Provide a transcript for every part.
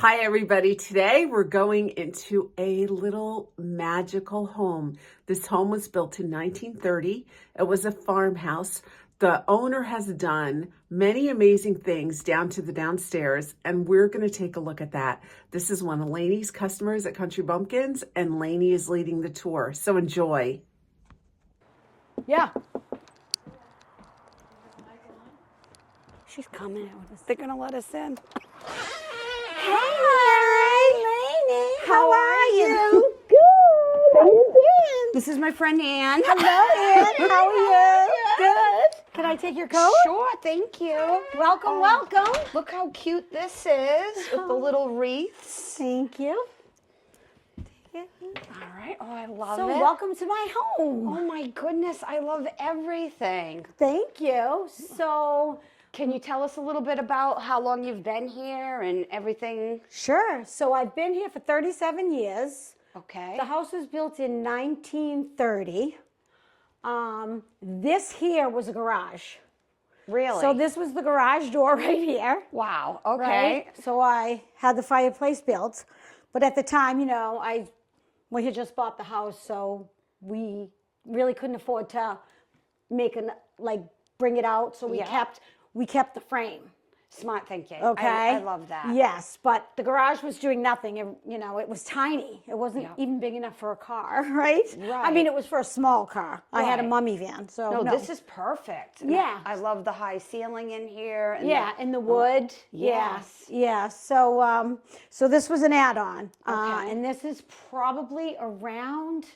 Hi everybody, today we're going into a little magical home. This home was built in 1930. It was a farmhouse. The owner has done many amazing things down to the downstairs, and we're going to take a look at that. This is one of Lainey's customers at Country Bumpkins, and Lainey is leading the tour, so enjoy. Yeah. She's coming out. They're going to let us in. Hi, Lainey. How are you? Good. How you doing? This is my friend Ann. Hello, Ann. How are you? Good. Can I take your coat? Sure, thank you. Welcome, welcome. Look how cute this is with the little wreaths. Thank you. All right. Oh, I love So it. welcome to my home. Oh my goodness, I love everything. Thank you. So Can you tell us a little bit about how long you've been here and everything? sure. So I've been here for 37 years. Okay. The house was built in 1930. This here was a garage. Really? So this was the garage door right here. Wow. Okay. Right? So I had the fireplace built. But at the time, we had just bought the house, so we really couldn't afford to bring it out. So we kept the frame. Smart thinking. Okay. I love that. Yes, but the garage was doing nothing. It was tiny. It wasn't Yeah. even big enough for a car, right? I Right. mean, it was for a small car. I had a Right. mummy van, so No, no. this is perfect. And Yeah. I love the high ceiling in here. And Yeah, and the wood. Yes. Yeah. So this was an add-on, Okay. and this is probably around,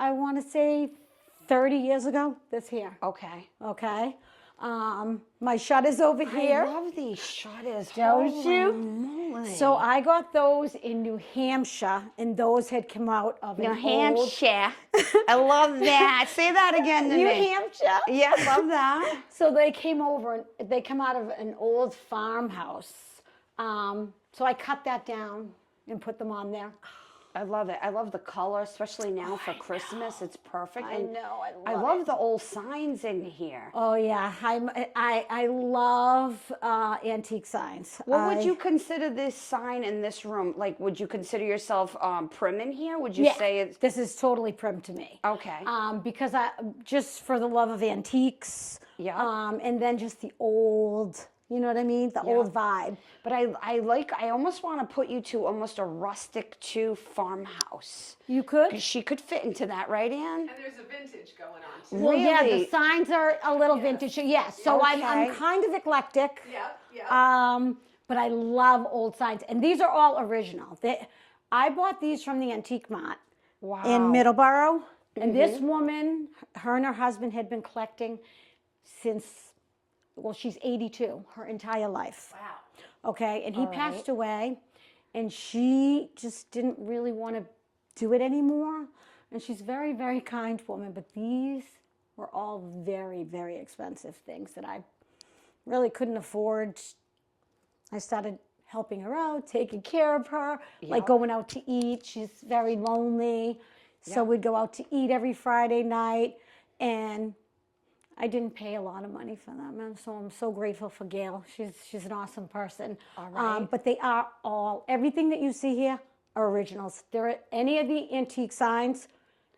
I want to say, 30 years ago. This here. Okay. Okay. My shutter's over here. I love these shutters. Don't Holy you? moly. So I got those in New Hampshire, and those had come out of New an Hampshire. I love that. Say that again to New me. Hampshire. Yeah, love that. So they came over, and they come out of an old farmhouse. So I cut that down and put them on there. I love it. I love the color, especially now for Christmas. It's perfect. I And know, I love the old signs in here. Oh yeah, I love antique signs. What would you consider this sign in this room? Like, would you consider yourself prim in here? Would you Yeah, say it's this is totally prim to me. okay? Because I just for the love of antiques. Yeah. And then just the old. You know what I mean? The old vibe. But I almost want to put you to almost a rustic to farmhouse. You could. She could fit into that, right, Ann? And there's a vintage going on too. Well, yeah, Really? the signs are a little vintage. Yes. So I'm Okay. kind of eclectic. Yeah. But I love old signs, and these are all original. I bought these from the Antique Mart Wow. in Middleborough, and this woman, her and her husband had been collecting since, well, she's 82, her entire life. Wow. Okay, and he passed away, and she just didn't really want to do it anymore. And she's a very, very kind woman, but these were all very, very expensive things that I really couldn't afford. I started helping her out, taking care of her, like going out to eat. She's very lonely, so we'd go out to eat every Friday night, and I didn't pay a lot of money for them, and so I'm so grateful for Gail. She's an awesome person. All right. But they are everything that you see here are originals. There are any of the antique signs,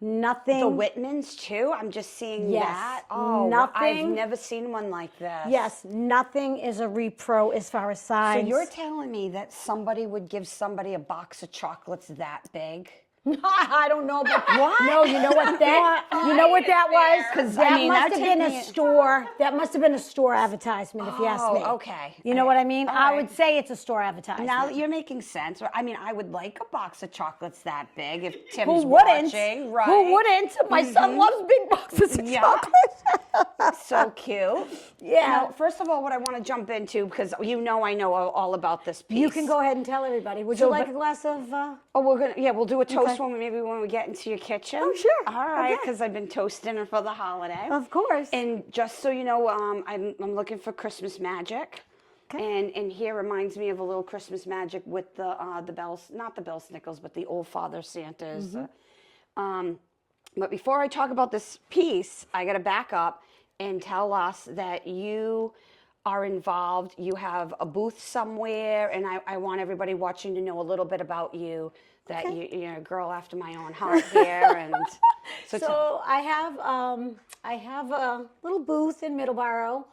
nothing. The Whitmans too. I'm just seeing Yes, that. Oh, I've nothing. never seen one like this. Yes, nothing is a repro as far as So signs. you're telling me that somebody would give somebody a box of chocolates that big? I don't know, but no, you know what that was? 'Cause, That I mean, must that have been took a me- store. That must have been a store advertisement, if you ask me. Oh, okay. You know what I mean? All I right. would say it's a store advertisement. Now you're making sense. I mean, I would like a box of chocolates that big if Tim's Who wouldn't? watching. Right. Who wouldn't? My son loves big boxes of Yeah. chocolate. So cute. Yeah. Now, first of all, what I want to jump into, because I know all about this piece. You can go ahead and tell everybody. Would you like a glass of? Oh, we'll do a toast Okay. when we get into your kitchen. Oh, sure. All right, Okay. because I've been toasting for the holiday. Of course. And just so you know, I'm looking for Christmas magic. Okay. And here reminds me of a little Christmas magic with the bells, not the Bell Snickles, but the old Father Santas. But before I talk about this piece, I got to back up and tell us that you are involved. You have a booth somewhere, and I want everybody watching to know a little bit about you. That you're a girl after my own heart here, and so I have a little booth in Middleborough.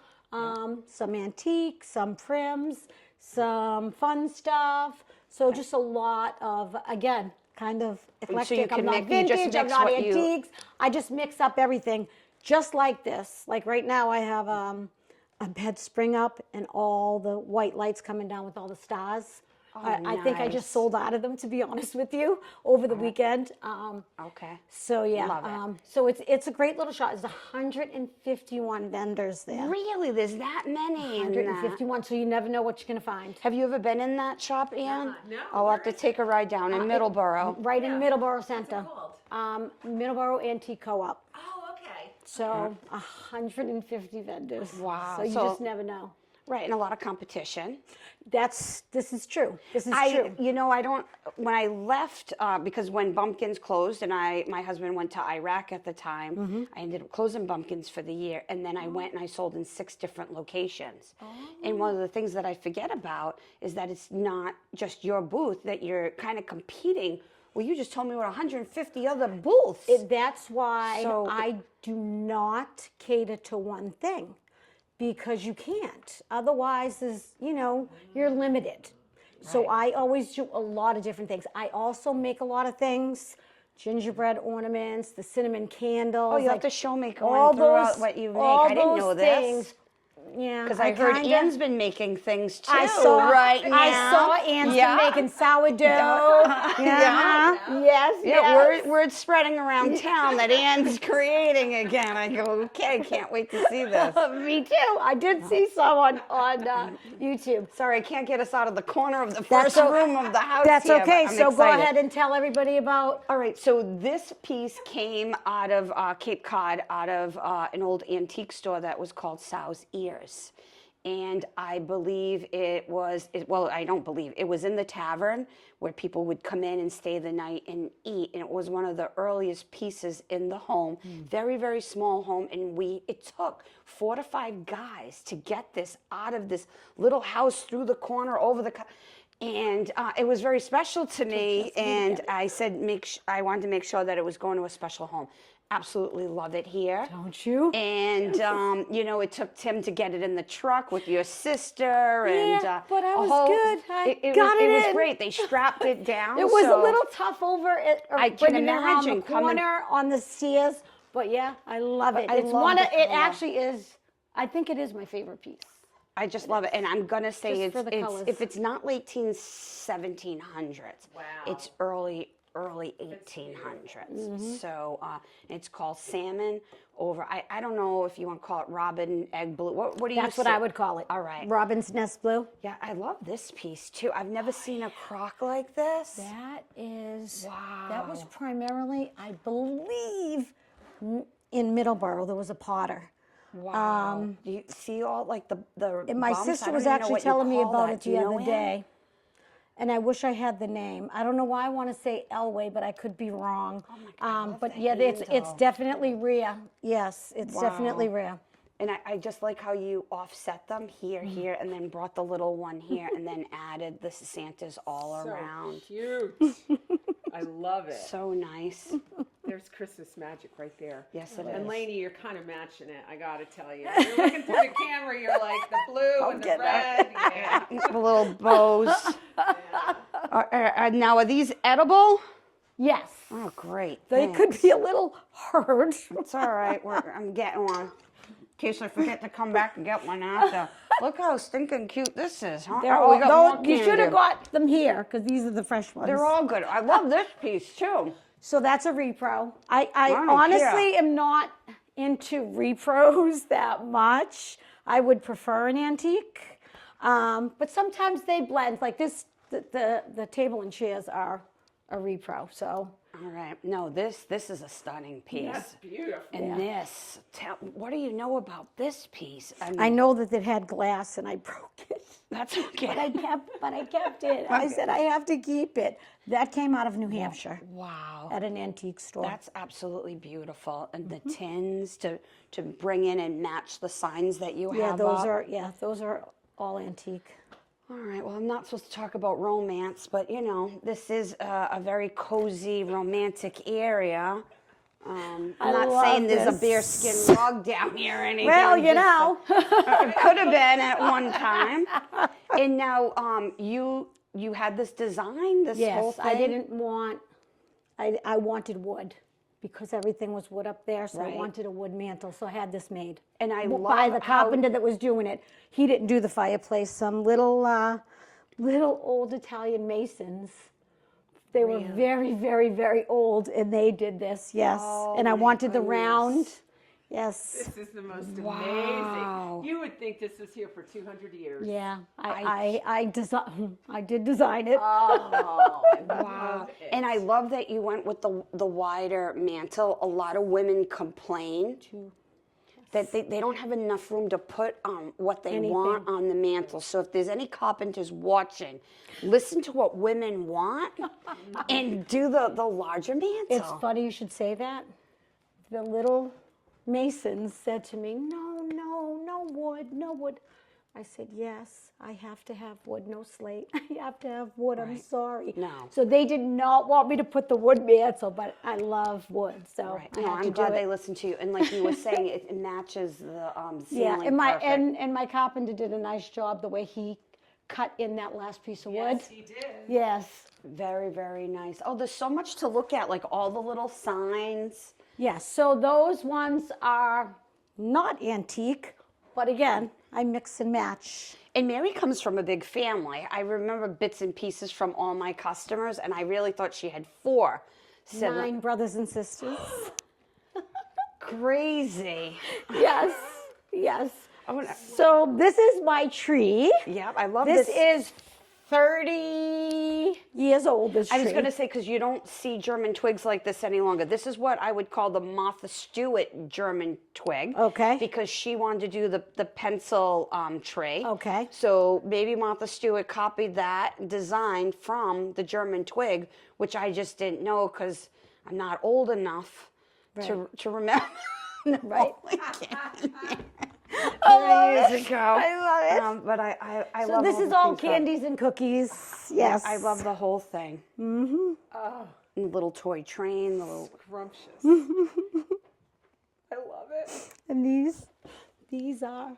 Some antiques, some prims, some fun stuff. So just a lot of, again, kind of eclectic. I'm not vintage, I'm not antiques. I just mix up everything, just like this. Like right now I have a bed spring up and all the white lights coming down with all the stars. I think I just sold out of them, to be honest with you, over the weekend. Okay. So yeah, Love it. So it's a great little shop. There's 151 vendors there. Really, there's that many. 151. So you never know what you're gonna find. Have you ever been in that shop, Ann? No. I'll have to take a ride down in Middleborough. Right in Middleborough Center. What's it called? Middleborough Antique Co-op. Oh, okay. So 150 vendors. Wow. So you just never know. Right, and a lot of competition. This is true. This is true. You know, when I left, because when Bumpkins closed, and my husband went to Iraq at the time, I ended up closing Bumpkins for the year, and then I went and I sold in 6 different locations. And one of the things that I forget about is that it's not just your booth, that you're kind of competing. Well, you just told me we're 150 other booths. That's why I do not cater to one thing. Because you can't. Otherwise, you're limited. So I always do a lot of different things. I also make a lot of things, gingerbread ornaments, the cinnamon candles. Oh, you have to show me going throughout what you make. I didn't know this. Yeah, because I heard Ann's been making things too. I saw now. Ann's been making sourdough. Yes. Word's spreading around town that Ann's creating again. I go, okay, can't wait to see this. Me too. I did see some on YouTube. Sorry, I can't get us out of the corner of the first room of the house. That's here, okay. So excited. Go ahead and tell everybody about. All right. So this piece came out of Cape Cod, out of an old antique store that was called Sow's Ears. And I believe it was in the tavern where people would come in and stay the night and eat. And it was one of the earliest pieces in the home. Very, very small home. And it took 4 to 5 guys to get this out of this little house through the corner over the... And it was very special to me. And I said, I wanted to make sure that it was going to a special home. Absolutely love it here. Don't you? And, it took Tim to get it in the truck with your sister. And, but I was good. It was great. They strapped it down. It was a little tough over it. I can imagine. The corner on the stairs. But yeah, I love it. It actually is, I think it is my favorite piece. I just love it. And I'm going to say if it's not late 1700s, it's early 1800s. So it's called salmon over, I don't know if you want to call it robin egg blue. What do you say? That's what I would call it. All right. Robin's nest blue. Yeah, I love this piece too. I've never seen a crock like this. That is, wow. That was primarily, I believe, in Middleborough, there was a potter. Wow. Do you see all like the and my bumps? sister was actually telling me about it the other day. And I wish I had the name. I don't know why I want to say Elway, but I could be wrong. Oh my God, but yeah, it's definitely rare. Yes, it's definitely rare. And I just like how you offset them here, and then brought the little one here, and then added the Santas all around. Cute. I love it. So nice. There's Christmas magic right there. Yes, it is. And Lainey, you're kind of matching it, I got to tell you. You're looking through the camera, you're like the blue and the red. Yeah. The little bows. Now, are these edible? Yes. Oh, great. They could be a little hard. It's all right. I'm getting one. In case I forget to come back and get one after. Look how stinking cute this is, huh? You should have got them here, because these are the fresh ones. They're all good. I love this piece, too. So that's a repro. I honestly am not into repros that much. I would prefer an antique. But sometimes they blend. Like this, the table and chairs are a repro. So All right. No, this is a stunning piece. That's beautiful. And this, what do you know about this piece? I know that it had glass and I broke it. That's okay. But I kept it. I said I have to keep it. That came out of New Hampshire. Wow. At an antique store. That's absolutely beautiful. And the tins to bring in and match the signs that you have up. Those are all antique. All right, well, I'm not supposed to talk about romance, but you know, this is a very cozy, romantic area. I'm not saying there's a bearskin rug down here or anything. Well, you know. It could have been at one time. And now you had this design, this whole thing? I didn't want, I wanted wood because everything was wood up there, so I wanted a wood mantle, so I had this made. And I love by the carpenter that was doing it. He didn't do the fireplace. Some little old Italian masons. They were very, very, very old, and they did this. Yes, and I wanted the round. Yes. This is the most amazing. You would think this was here for 200 years. Yeah, I did design it. Oh, wow. And I love that you went with the wider mantle. A lot of women complain that they don't have enough room to put what they want on the mantle. So if there's any carpenters watching, listen to what women want and do the larger mantle. It's funny you should say that. The little masons said to me, no wood, no wood. I said, yes, I have to have wood, no slate. I have to have wood, I'm sorry. No. So they did not want me to put the wood mantle, but I love wood, so I'm glad they listened to you. And like you were saying, it matches the ceiling and my carpenter did a nice job the way he cut in that last piece of wood. Yes, he did. Yes. Very, very nice. Oh, there's so much to look at, like all the little signs. Yes, so those ones are not antique, but again, I mix and match. And Mary comes from a big family. I remember bits and pieces from all my customers, and I really thought she had 4 siblings. 9 brothers and sisters. Crazy. Yes, yes. So this is my tree. Yeah, I love this. This is 30 years old, this tree. I was going to say, because you don't see German twigs like this any longer. This is what I would call the Martha Stewart German twig. Okay. Because she wanted to do the pencil tree. Okay. So maybe Martha Stewart copied that design from the German twig, which I just didn't know because I'm not old enough to remember. Right. Years ago. I love it. But I So love this all is the all things candies and cookies. Yes. I love the whole thing. Mm-hmm. Oh. The little toy train, the little Scrumptious. I love it. And these are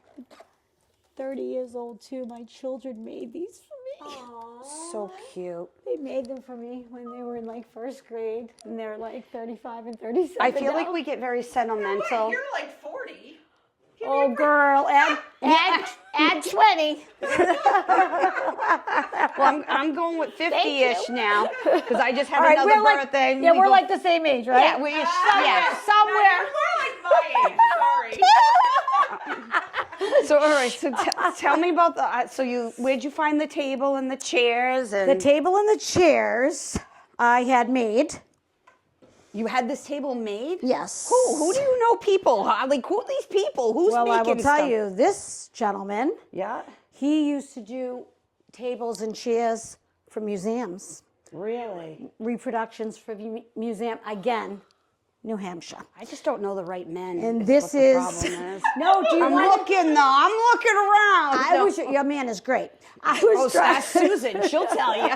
30 years old too. My children made these for me. Aww. so cute. They made them for me when they were in like 1st grade, and they're like 35 and 37 I feel now. like we get very sentimental. You're like 40. Oh, girl, add 20. Well, I'm going with 50-ish now because I just had All right, another we're birthday. Like, we're like the same age, right? Yeah, somewhere. More like my age. Sorry. So all right, so tell me about the. Where'd you find the table and the chairs and The table and the chairs I had made. You had this table made? Yes. Who do you know people? Like who are these people? Who's Well, making I will tell stuff? you, this gentleman, Yeah. he used to do tables and chairs for museums, Really? reproductions for museum. Again, New Hampshire. I just don't know the right men. And is this what the is problem is. no. Do you I'm want? looking though. I'm looking around. Your man is great. I was trying. Ask Susan. She'll tell you.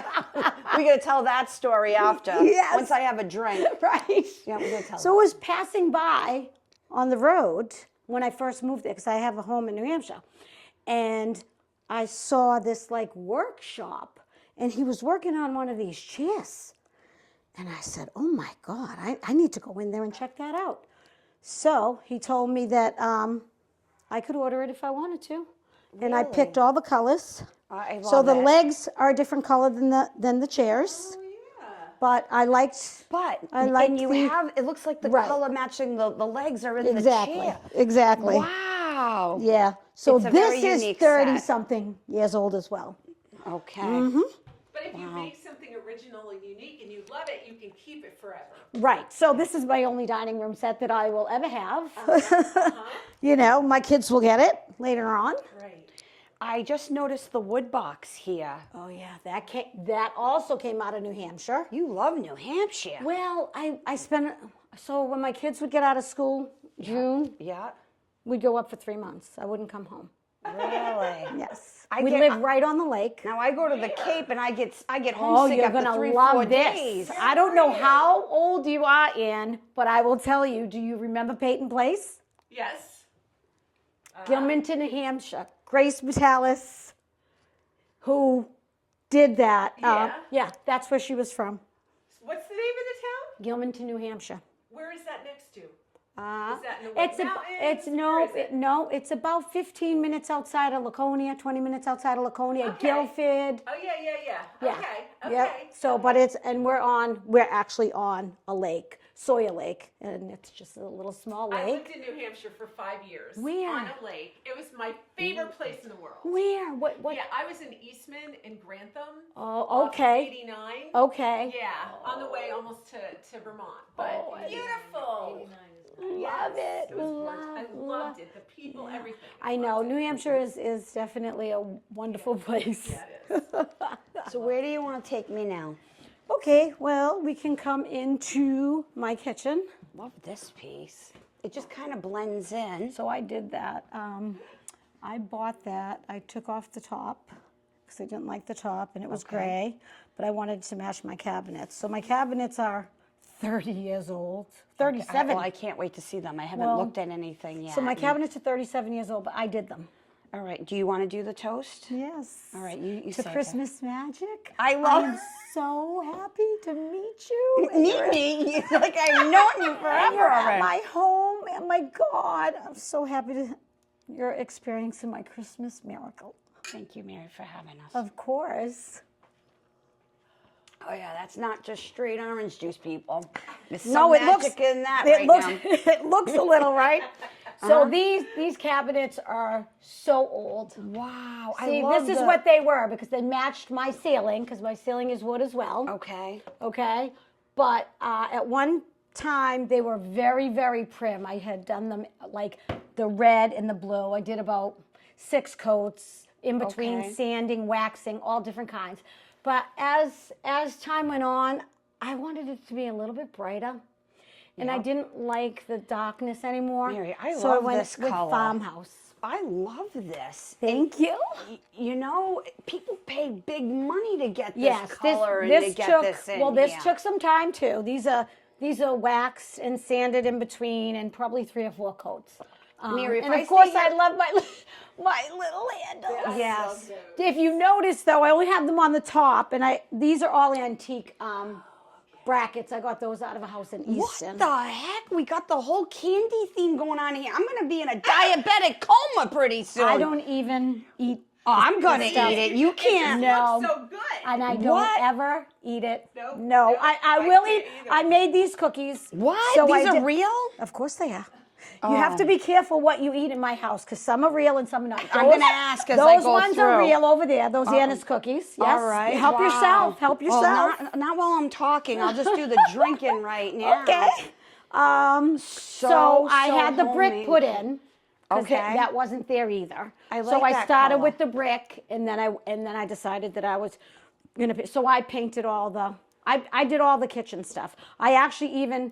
We're gonna tell that story after. Yes. Once I have a drink. Right. Yeah, we're gonna tell. So I was passing by on the road when I first moved there because I have a home in New Hampshire, and I saw this like workshop, and he was working on one of these chairs. And I said, oh my God, I need to go in there and check that out. So he told me that I could order it if I wanted to. And I picked all the colors. I love So the it. legs are a different color than the chairs. Oh, yeah. But I liked and you the- have, it looks like the Right. color matching the legs are in the exactly. chair. Exactly. Wow. Yeah. So It's a very this is unique 30 set. something years old as well. Okay. Mm-hmm. But if you make something original and unique and you love it, you can keep it forever. Right. So this is my only dining room set that I will ever have. You know, my kids will get it later on. Right. I just noticed the wood box here. Oh yeah, that also came out of New Hampshire. You love New Hampshire. Well, I spent, so when my kids would get out of school, June, Yeah. we'd go up for 3 months. I wouldn't come home. Really? Yes. I We get- live right on the lake. Now I go to the Cape and I get Oh, homesick you're after gonna 3-4 love this. days. I don't know how old you are, Ann, but I will tell you. Do you remember Peyton Place? Yes. Gilmanton, New Hampshire. Grace Metalis, who did that. Yeah, that's where she was from. What's the name of the town? Gilmanton, New Hampshire. Where is that next to? Uh, Is that in the it's Mountains? it's about 15 minutes outside of Laconia, 20 minutes outside of Laconia, Okay. Guilford. Oh, yeah. Yeah. Okay. Yep. So, but we're actually on a lake, Sawyer Lake, and it's just a little small I lake. lived in New Hampshire for 5 years. Where? On a lake. It was my favorite place in the world. Where? What? Yeah, I was in Eastman in Grantham. Oh, off okay. 89. Okay. Yeah, on the way almost to Vermont. But beautiful. Love it. It was gorgeous. I loved it. The people, everything. I know. New Hampshire is definitely a wonderful place. Yeah, it is. So where do you want to take me now? Okay, well, we can come into my kitchen. Love this piece. It just kind of blends in. So I did that. I bought that. I took off the top because I didn't like the top and it was gray, but I wanted to match my cabinets. So my cabinets are 30 years old, 37. Well, I can't wait to see them. I haven't Well, looked at anything yet. So my cabinets are 37 years old, but I did them. All right. Do you want to do the toast? Yes. All right. You To say Christmas magic. I love- I'm so happy to meet you. Meet me. It's like I've known you And forever you're at already. my home, and my God, I'm so happy to you're experiencing my Christmas miracle. Thank you, Mary, for having us. Of course. Oh yeah, that's not just straight orange juice, people. There's some No, it magic looks in that it right looks now. it looks a little right. So these cabinets are so old. Wow, See, I love this is what they were because they matched my ceiling because my ceiling is wood as well. Okay. Okay, but at one time they were very, very prim. I had done them like the red and the blue. I did about 6 coats in between Okay. sanding, waxing, all different kinds. But as time went on, I wanted it to be a little bit brighter. And I didn't like the darkness anymore. Mary, I so I love went this with color. farmhouse. I love this. Thank you. You know, people pay big money to get this Yes, color and this to get took this in. well. This here. took some time too. These are waxed and sanded in between, and probably 3 or 4 coats. Mary, if and I of course, stay I here- love my little handles. Yes. If you notice, though, I only have them on the top, and these are all antique brackets. I got those out of a house in Easton. What the heck? We got the whole candy theme going on here. I'm going to be in a diabetic coma pretty soon. I don't even eat. Oh, I'm going to stuff. eat it. You can't. No. So good. And I don't What? ever eat it. Nope, No, nope, I will can't eat. either. I made these cookies. What? So These I are did- real? Of course they are. You have to be careful what you eat in my house because some are real and some are not. I'm Those- gonna ask as I Those go ones are through. real over there. Those Anna's cookies. Yes. All right. Help Wow. yourself. Help Well, yourself. not while I'm talking. I'll just do the drinking right now. Okay. So I so had the brick homemade. put in. 'Cause Okay. that wasn't there either. I so like I that started color. with the brick, and then I decided that I was gonna. So I painted all the. I did all the kitchen stuff. I actually even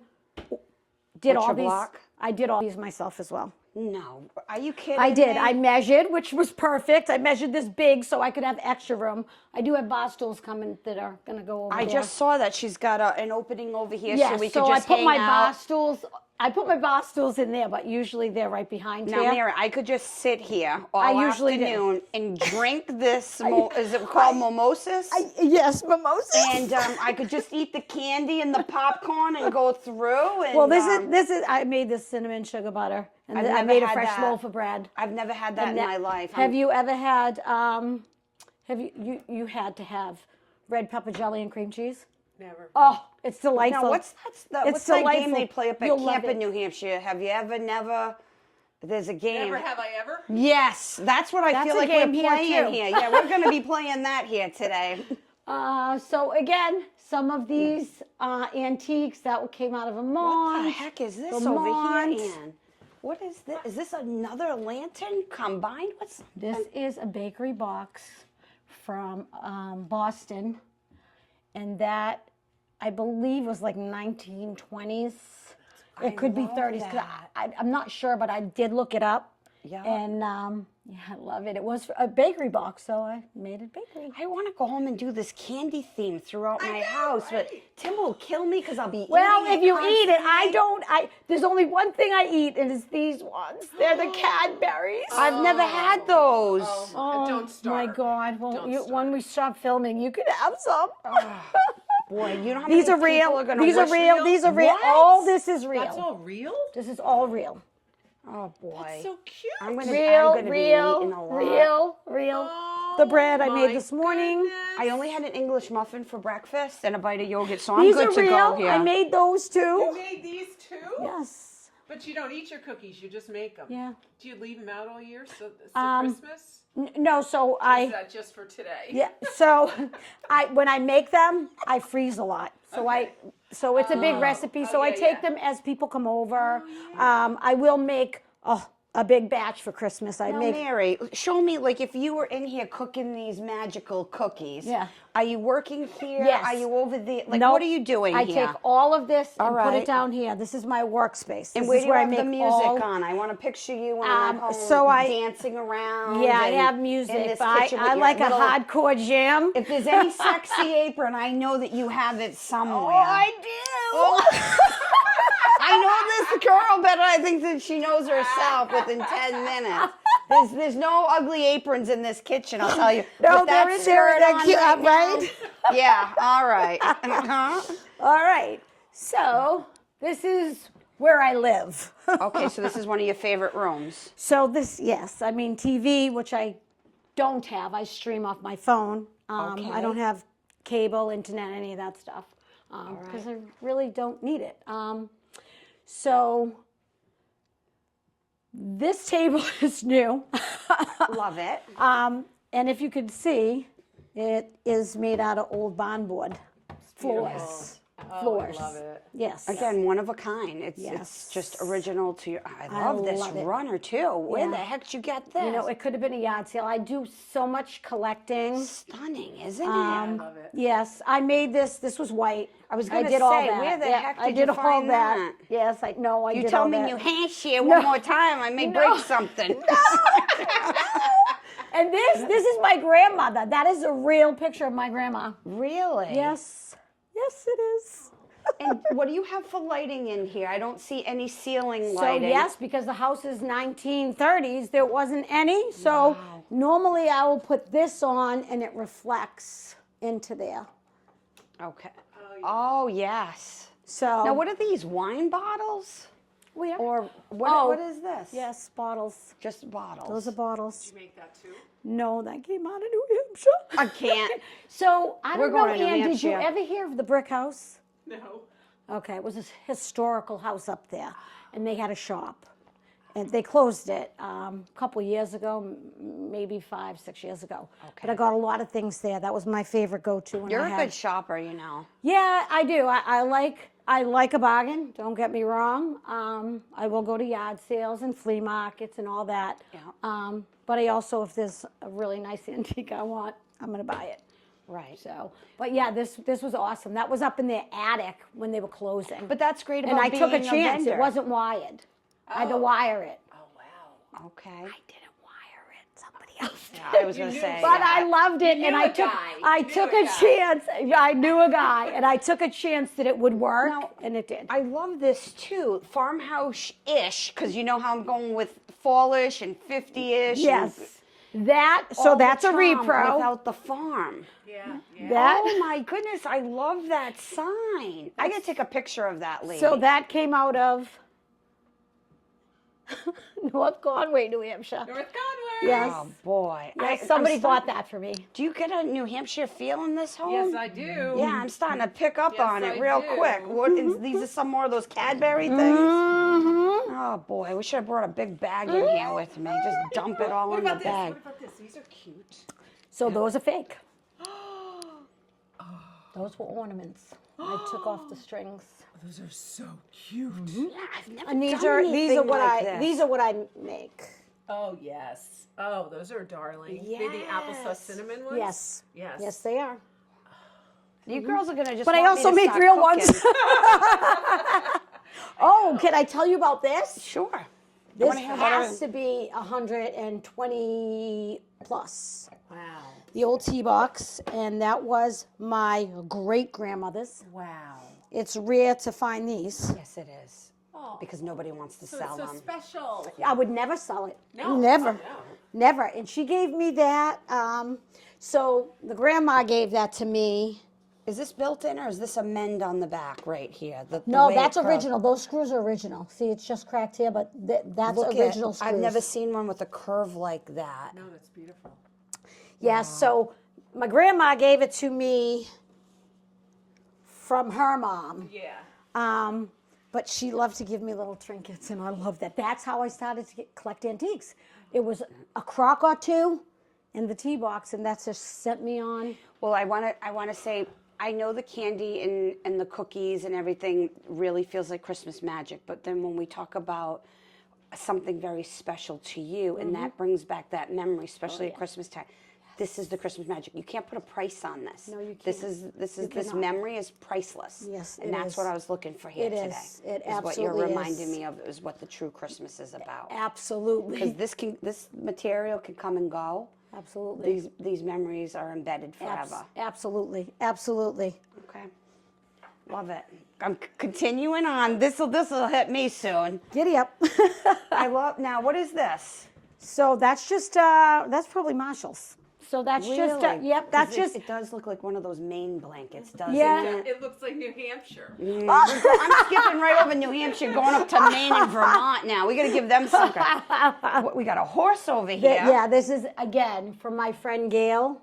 did all Butcher these. block? I did all these myself as well. No. Are you kidding I did. me? I measured, which was perfect. I measured this big so I could have extra room. I do have bar stools coming that are gonna go over I there. just saw that she's got an opening over here Yeah, so we so could I just put hang my out. bar stools. I put my bar stools in there, but usually they're right behind Now, here. Mary, I could just sit here all I usually do. afternoon and drink this, is it called mimosas? Yes, mimosas. And I could just eat the candy and the popcorn and go through. And, well, this is. I made this cinnamon sugar butter, and I've I never made a had fresh that. loaf of bread. I've never had that in my life. Have you ever had? Have you had to have red pepper jelly and cream cheese? Never. Oh, it's delightful. Now, what's It's that game delightful. they play up at You'll love camp in it. New Hampshire? Have you ever, never? There's a game. Never have I ever. Yes, that's what I That's feel a like game we're here, playing too. here. Yeah, we're going to be playing that here today. So again, some of these antiques that came out of Vermont. What the heck is this over Vermont. here, Ann? What is this? Is this another lantern combined with something? This is a bakery box from Boston, and that I believe was like 1920s. It could be 30s. 'Cause I'm not sure, but I did look it up. Yeah. And yeah, I love it. It was a bakery box, so I made it bakery. I want to go home and do this candy theme throughout my house, but Tim will kill me because I'll be Well, eating if you eat it, I constantly. don't. There's only one thing I eat, and it's these ones. They're the Cadbury's. I've never had those. Oh, Don't start. my God! Well, Don't start. when we stop filming, you can have some. Boy, you know how These are many people real. are gonna These are wish- real. These are real. What? All this is real. That's all real? This is all real. Oh boy. So cute. I'm gonna Real, be eating real, a lot. real. Oh, The bread I my made this morning. goodness. I only had an English muffin for breakfast and a bite of yogurt, so I'm These good are to real. go here. I made those You too. made these too? Yes. But you don't eat your cookies, you just make them. Yeah. Do you leave them out all year? So Christmas? No, so Is that just for today? Yeah. So when I make them, I freeze a lot. So so it's a big recipe. So I yeah, take yeah. them as people come over. I will make a big batch for Christmas. I Now, make Mary, show me, like, if you were in here cooking these magical cookies, Yeah. are you working here? Yes. Are you over there? Like, Nope. what are you doing I here? take all of this and put right. it down here. This is my workspace. and This where is do you where have I make the music all, on? I want to picture you when I'm at home so I- dancing around. Yeah, I and have in music. this But kitchen with I your like a little- hardcore jam. If there's any sexy apron, I know that you have it somewhere. Oh, I do. I know this girl better. I think that she knows herself within 10 minutes. There's no ugly aprons in this kitchen, I'll tell you. No, With that there skirt is on cute, right now- right? Yeah, all right. Uh-huh. All right. So this is where I live. Okay, so this is one of your favorite rooms. So this, yes, I mean TV, which I don't have. I stream off my phone. Okay. I don't have cable, internet, any of that stuff, because I really don't need it. So this table is new, Love it. and if you could see, it is made out of old barn board floors. Floors. I love it. Yes. Again, one of a kind. It's Yes. just original to your. I love this love it. runner too. Where Yeah. the heck did you get this? You know, it could have been a yard sale. I do so much collecting. Stunning, isn't I it? love it. Yes, I made this. This was white. I was I gonna did all say, that. where the Yeah, heck I did did you all find that? that? Yes, I know. I You did tell all me that. New Hampshire one more time, I may break something. And this is my grandmother. That is a real picture of my grandma. Really? Yes, yes, it is. And what do you have for lighting in here? I don't see any ceiling So lighting. yes, because the house is 1930s, there wasn't any. So normally I will put this on, and it reflects into there. Okay. Oh, yes. So Now, what are these, wine bottles? Where? Or what, Oh, what is this? Yes, bottles. Just bottles. Those are bottles. Did you make that too? No, that came out of New Hampshire. I can't. So I We're don't know, going to New Ann, did you Hampshire. ever hear of the brick house? No. Okay, it was this historical house up there, and they had a shop, and they closed it a couple years ago, maybe 5, 6 years ago. Okay. But I got a lot of things there. That was my favorite go-to. when You're I a had- good shopper, you know. Yeah, I do. I like a bargain. Don't get me wrong. I will go to yard sales and flea markets and all that. Yeah. But I also, if there's a really nice antique I want, I'm going to buy it. Right. So, but yeah, this was awesome. That was up in their attic when they were closing. But that's great about and I being took a chance. vendor. It wasn't wired. I had to wire it. Oh, wow. Okay. I didn't wire it. Somebody else did. Yeah, I was going to knew say. But yeah. I loved it, You and knew I a took guy. I You took knew a a guy. chance. I knew a guy, and I took a chance that it would work, Now, and it did. I love this too, farmhouse-ish, because you know how I'm going with fallish and 50-ish. Yes, so that's a repro. Without the farm. Yeah. Yeah. That Oh my goodness, I love that sign. I gotta take a picture of that lady. so that came out of North Conway, New Hampshire. North Conway. Yes. Oh boy. Yes, somebody bought that for me. Do you get a New Hampshire feel in this home? Yes, I do. Yeah, I'm starting to pick up Yes, on it I real do. quick. What is, these are some more of those Cadbury things. Oh boy, I wish I brought a big bag in here with me. Just dump it all What in the about this? bag. What about this? These are cute. So those are fake. Those were ornaments. I took off the strings. Those are so cute. I've never And these done are anything like this. what I make. Oh, yes. Oh, those are darling. They're the applesauce Yes. cinnamon ones? Yes. Yes. Yes, they are. You girls are going to just But I want me also to make start real cooking. ones. Oh, can I tell you about this? Sure. This wanna hear about has to be 120 plus. Wow. The old tea box, and that was my great grandmother's. Wow. It's rare to find these. Yes, it is. Oh. Because nobody wants to So sell it's so them. special. I would never sell it. No. Never. No. Never. And she gave me that. So the grandma gave that to me. Is this built in or is this a mend on the back right here? The No, way it that's curved? original. Those screws are original. See, it's just cracked here, but that's Look original at, screws. I've never seen one with a curve like that. No, that's beautiful. Yes, so my grandma gave it to me from her mom. Yeah. But she loved to give me little trinkets, and I love that. That's how I started to collect antiques. It was a crock or two in the tea box, and that's just sent me on. Well, I want to say, I know the candy and the cookies and everything really feels like Christmas magic, but then when we talk about something very special to you, and that brings back that memory, especially at Christmas time, this is the Christmas magic. You can't put a price on this. No, you This can't. this You this cannot. memory is priceless. Yes, and it that's is. what I was looking for here It today. is. It is what you're absolutely reminding is. me of is what the true Christmas is about. Absolutely. Because this material can come and go. Absolutely. These memories are embedded forever. Absolutely. Absolutely. Okay. Love it. I'm continuing on. This'll hit me soon. Giddy up. I love. Now, what is this? So that's just, that's probably Marshall's. So that's just, Really? yep, that's 'Cause just, It does look like one of those Maine blankets, doesn't Yeah. it? It looks like New Hampshire. I'm skipping right over New Hampshire, going up to Maine and Vermont now. We got to give them some. We got a horse over here. yeah, this is, again, from my friend Gail.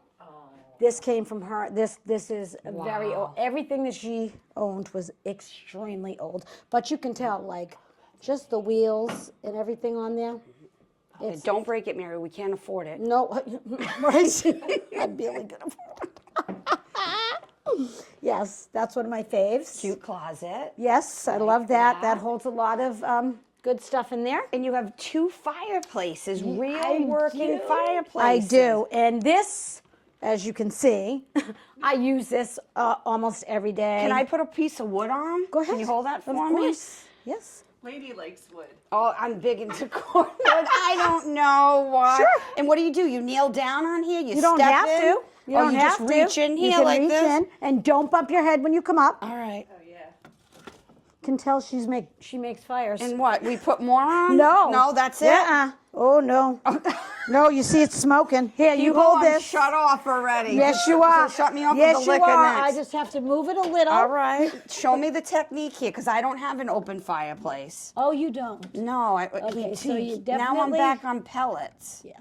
This came from her. This is a very old. Everything that she owned was extremely old. But you can tell, like, just the wheels and everything on there. Okay, don't break it, Mary. We can't afford it. No, right? I'd barely gonna afford it. Yes, that's one of my faves. Cute closet. Yes, I love that. That holds a lot of good stuff in there. And you have two fireplaces, real I working do. fireplaces. I do. And this, as you can see, I use this almost every day. Can I put a piece of wood on? Go ahead. Can you hold that for Of me? course. Yes. Lady likes wood. Oh, I'm big into cordwood. I don't know why. Sure. And what do? You kneel down on here? You You don't step have in? to. You Oh, don't you have just to. reach in You here can like reach this? in and don't bump your head when you come up. All right. Oh, yeah. Can tell she makes fires. And what? We put more on? No. No, that's it? Yeah. Oh no. No, you see it's smoking. Here, you People, hold I'm this. shut off already. Yes, you are. Shut me off yes, with the you liquor are. next. I just have to move it a little. All right. Show me the technique here, because I don't have an open fireplace. Oh, you don't. No. Okay, so you Now I'm definitely- back on pellets. Yeah.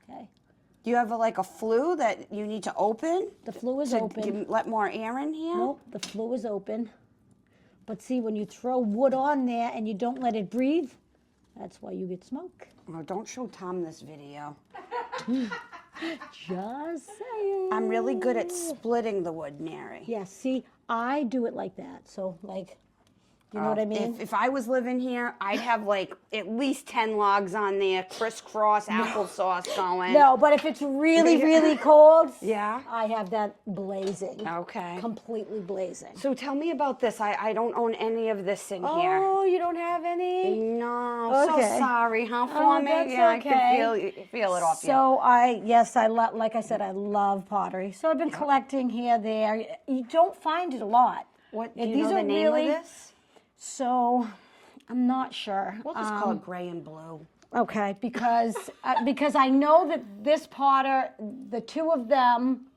Okay. Do you have like a flue that you need to open? The flue is to open. let more air in here? Nope, the flue is open. But see, when you throw wood on there and you don't let it breathe, that's why you get smoke. Oh, don't show Tom this video. Just saying. I'm really good at splitting the wood, Mary. Yeah, see, I do it like that. So, like, you know what I mean? If I was living here, I'd have like at least 10 logs on there, crisscross applesauce going. No, but if it's really, really cold, Yeah. I have that blazing. Okay. Completely blazing. So tell me about this. I don't own any of this in here. Oh, you don't have any? No, Okay. so sorry, huh, for Oh, me? that's Yeah, I okay. can feel it off you. So like I said, I love pottery. So I've been collecting here, there. You don't find it a lot. What, do And you these know the are name really- of this? So I'm not sure. We'll just call it gray and blue. Okay, because I know that this potter, the two of them,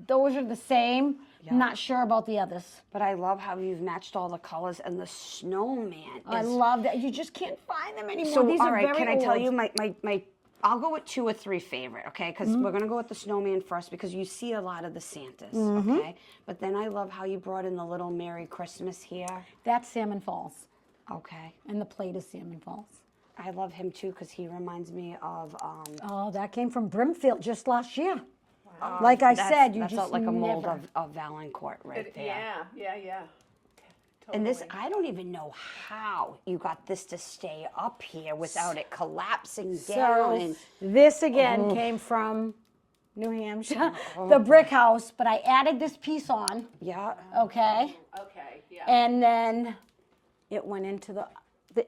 those are the same. I'm not sure about the others. But I love how you've matched all the colors, and the snowman I is... love that. You just can't find them anymore. So, These all are right, very can I tell old. you my I'll go with 2 or 3 favorite, okay? Because we're going to go with the snowman first, because you see a lot of the Santas, okay? But then I love how you brought in the little Merry Christmas here. That's Salmon Falls, Okay. and the plate is Salmon Falls. I love him, too, because he reminds me of... Oh, that came from Brimfield just last year. Wow. Like I said, you that's just like a mold never. of Valancourt right there. Yeah. And this, I don't even know how you got this to stay up here without it collapsing down. So And this again came from New Hampshire, the brick house, but I added this piece on, yeah, okay? Okay, yeah. And then it went into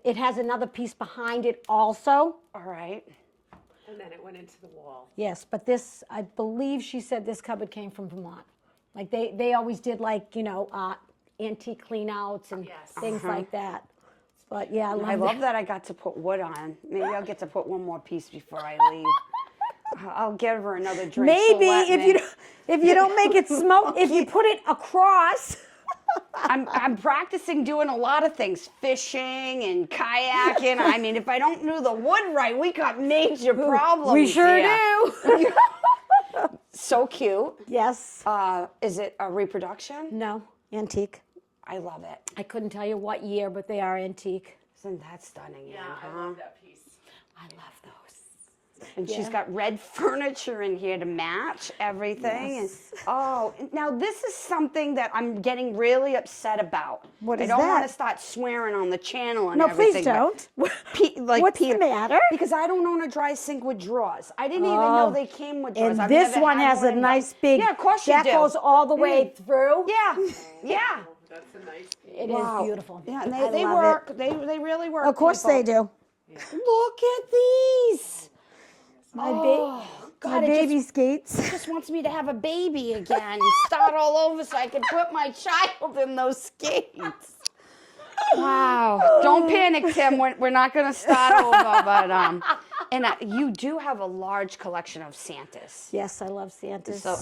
it has another piece behind it also. all right. And then it went into the wall. Yes, but this, I believe she said this cupboard came from Vermont. Like they always did like, antique clean outs and things like that. But yeah, I love that I got to put wood on. Maybe I'll get to put one more piece before I leave. I'll give her another drink. Maybe so let if me. you don't make it smoke, if you put it across. I'm practicing doing a lot of things, fishing and kayaking. I mean, if I don't do the wood right, we got major problems. We sure here. do. So cute. Yes. Is it a reproduction? No, antique. I love it. I couldn't tell you what year, but they are antique. Isn't that stunning? Yeah, Ann, I love that piece. I love those. And she's got red furniture in here to match everything. Yes. And oh, now this is something that I'm getting really upset about. What is I don't want that? to start swearing on the channel and No, everything. please don't. What's the matter? Because I don't own a dry sink with drawers. I didn't even know they came with drawers. And I've this never one had has a in nice my- big. Yeah, of course you that do. goes all the way through. Yeah, yeah. That's a nice piece. It is beautiful. Yeah, and I they love work. They really work. Of course people. they do. Look at these. My, God, my it baby skates. just wants me to have a baby again and start all over so I can put my child in those skates. Wow. Don't panic, Tim. We're not going to start over, but and you do have a large collection of Santas. Yes, I love Santas. So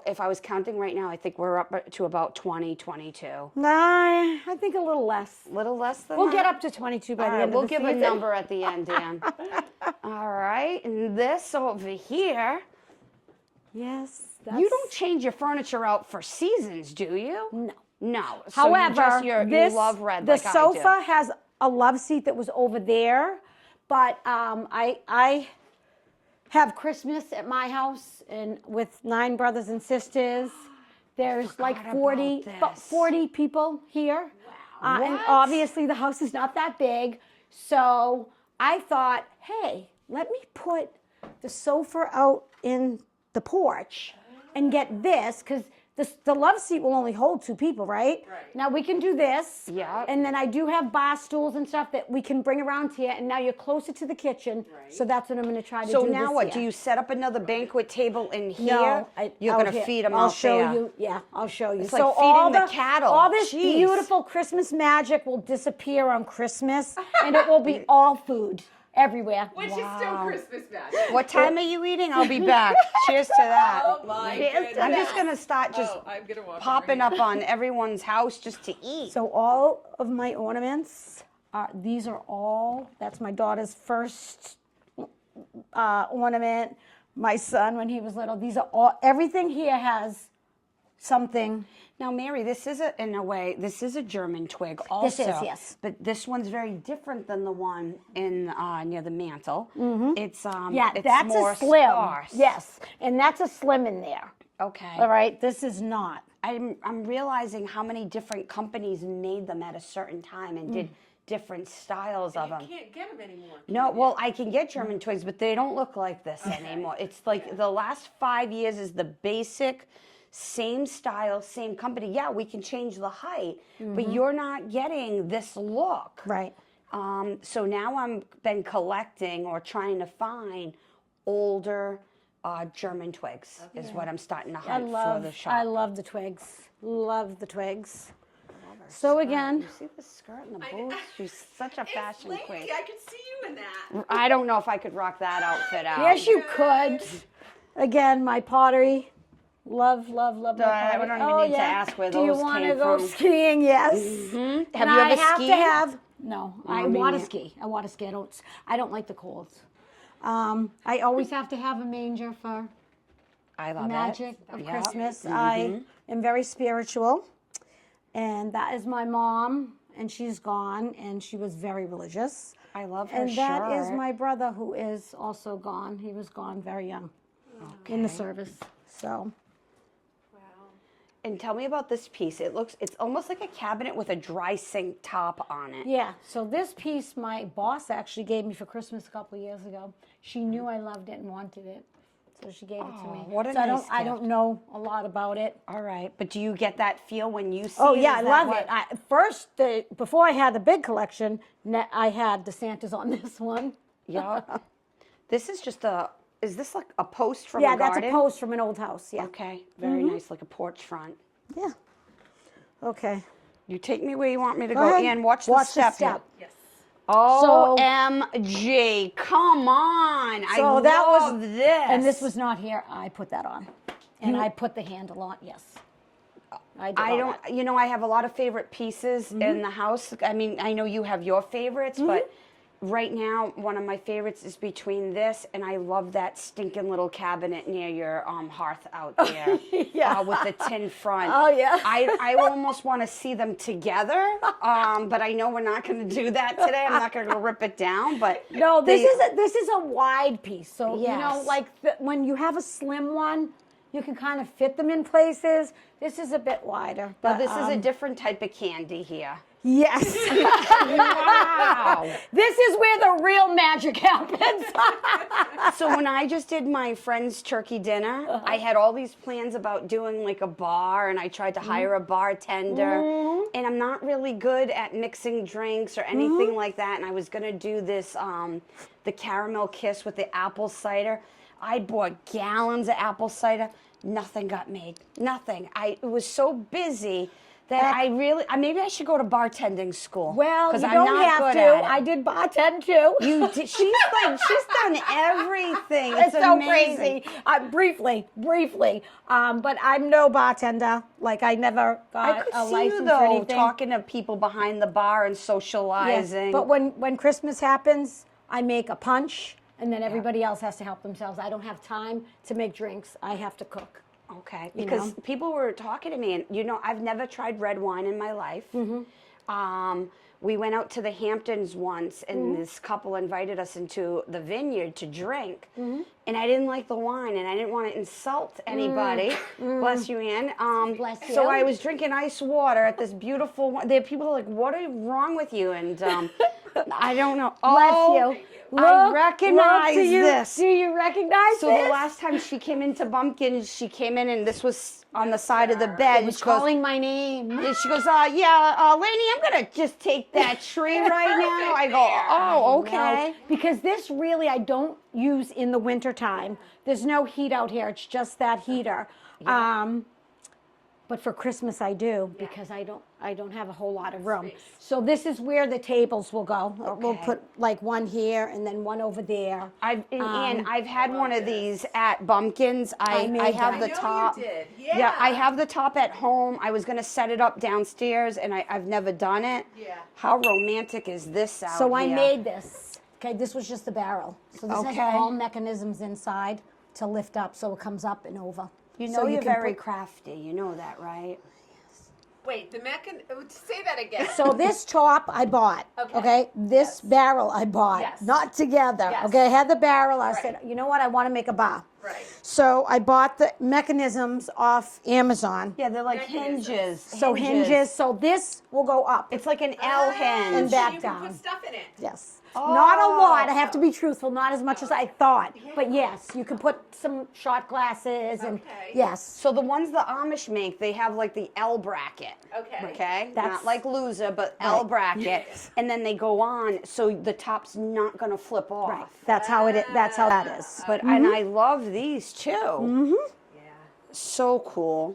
if I was counting right now, I think we're up to about 20, 22. Nah, I think a little less. A little less than We'll that? get up to 22 by All the right, end we'll of the give season. a number at the end, Dan. All right, and this over here, Yes. That's, you don't change your furniture out for seasons, do you? No. No. So However, you love red the like I do. sofa has a love seat that was over there, but I have Christmas at my house and with 9 brothers and sisters. There's like about 40, this. 40 people here. And What? obviously the house is not that big. So I thought, hey, let me put the sofa out in the porch and get this, because the love seat will only hold 2 people, right? Right. Now we can do this. Yeah. And then I do have bar stools and stuff that we can bring around here. And now you're closer to the kitchen. Right. So that's what I'm going to try to So do now this what? year. Do you set up another banquet table in here? No, You're out going to here. feed them I'll out show there. you. Yeah, I'll show you. It's like so feeding all the cattle. all this Jeez. beautiful Christmas magic will disappear on Christmas, and it will be all food everywhere. Which is still Christmas magic. What time are you eating? I'll be back. Cheers to that. Oh my goodness. I'm just going to start just I'm gonna walk popping over up on everyone's house just to eat. So all of my ornaments these are all. That's my daughter's first ornament. My son when he was little. These are all. Everything here has something. Now, Mary, this is in a way, this is a German twig also. This is, yes. But this one's very different than the one in near the mantle. It's Yeah, it's that's more a slim. sparse. Yes, and that's a slim in there. Okay. All right, this is not. I'm realizing how many different companies made them at a certain time and did different styles of them. You can't get them anymore. No, well, I can get German twigs, but they don't look like this anymore. It's like the last 5 years is the basic, same style, same company. Yeah, we can change the height, but you're not getting this look. Right. So now I'm been collecting or trying to find older German twigs is what I'm starting to hunt for the shop. I love the twigs. Love the twigs. So again, You see the skirt and the boots? She's such a fashion queen. I could see you in that. I don't know if I could rock that outfit out. yes, you could. Again, my pottery. Love, love, love my I pottery. don't even need to ask where Do you those want came to go from. skiing? Yes. Have And you I ever have skied? to have. No, I mean, want to yeah. ski. I want to ski. I don't like the cold. I always have to have a manger for I love magic it. of Yeah. Christmas. I am very spiritual, and that is my mom, and she's gone, and she was very religious. I love her And that is shirt. my brother, who is also gone. He was gone very young in the service. So. And tell me about this piece. It's almost like a cabinet with a dry sink top on it. Yeah, so this piece my boss actually gave me for Christmas a couple of years ago. She knew I loved it and wanted it, so she gave it to me. What a so nice I don't know a lot about it. All right, but do you get that feel when you see it? Oh yeah, I Is that love what- it. Before I had the big collection, I had the Santas on this one. Yeah. This is just is this like a post from Yeah, a garden? that's a post from an old house. Yeah. Okay, very nice, like a porch front. Yeah. Okay. You take me where you want me to Go go, ahead. and watch Watch the the step. step. Yes. OMG, come on. So I that was love this. And this was not here. I put that on, and I put the handle on. Yes. I did I all don't, that. you know, I have a lot of favorite pieces in the house. I mean, I know you have your favorites, but right now, one of my favorites is between this, and I love that stinking little cabinet near your hearth out there. Yeah. With the tin front. Oh, yeah. I almost want to see them together, but I know we're not going to do that today. I'm not going to go rip it down, but No, this is a wide piece. So you know, Yes. like when you have a slim one, you can kind of fit them in places. This is a bit wider. but But this is a different type of candy here. yes. Wow. This is where the real magic happens. So when I just did my friend's turkey dinner, I had all these plans about doing like a bar, and I tried to hire a bartender, and I'm not really good at mixing drinks or anything like that, and I was gonna do this, the caramel kiss with the apple cider. I bought gallons of apple cider. Nothing got made. Nothing. It was so busy that maybe I should go to bartending school. Well, you I'm don't not have good to. at it. I did bartend too. You did, she's done everything. It's so amazing. crazy. Briefly. But I'm no bartender. Like I never got I could a see license you or though anything. talking to people behind the bar and Yeah. socializing. But when Christmas happens, I make a punch, and then everybody else has to help themselves. I don't have time to make drinks. I have to cook. Okay, You because know? people were talking to me, and you know, I've never tried red wine in my life. We went out to the Hamptons once, and this couple invited us into the vineyard to drink, and I didn't like the wine, and I didn't want to insult anybody. Bless you, Ann. Bless So you. I was drinking ice water at this beautiful. There, people are like, "What is wrong with you?" And I don't know. Bless you. I recognize do you, this. Do you recognize So this? the last time she came into Bumpkins, she came in and this was on the side of the bed. It was and she goes, calling my name. and she goes, Lainey, I'm gonna just take that tree right now. I go, oh, okay. No, because this really I don't use in the wintertime. There's no heat out here. It's just that heater. But for Christmas I do because I don't have a whole lot of room. So this is where the tables will go. We'll Okay. put like one here and then one over there. And I've had one of these at Bumpkins. I made have that. the I know top. you did. Yeah, I have the top at home. I was gonna set it up downstairs, and I've never done it. Yeah. How romantic is this out So I here? made this. Okay, this was just the barrel. So this Okay. has all mechanisms inside to lift up so it comes up and over. You So know you're can very put- crafty. You know that, right? Wait, say that again. So this top I bought, okay? This barrel I bought, Yes. not together, Yes. okay? I had the barrel, I Right. said, you know what, I want to make a bar. Right. So I bought the mechanisms off Amazon. Yeah, they're like Mechanisms. hinges. So hinges, so this will go up. It's like an L hinge. And back you can down. put stuff in it. Yes. Not a Oh. lot, I have to be truthful, not as much as I thought. But yes, you can put some shot glasses and Okay. yes. So the ones the Amish make, they have like the L bracket. Okay. Okay. That's- Not like loser, but L Right. bracket. And then they go on, so the top's not gonna flip off. Right. That's how it is. That's how that is. But and I love these too. Yeah. So cool.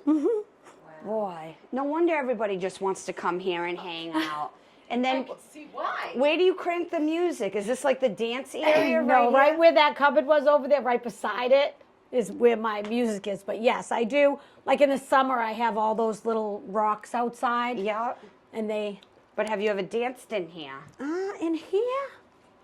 Boy, no wonder everybody just wants to come here and hang out. And then, See why? where do you crank the music? Is this like the dance area No, right right here? where that cupboard was over there, right beside it, is where my music is. But yes, I do. Like in the summer, I have all those little rocks outside. Yeah. And they, But have you ever danced in here? in here?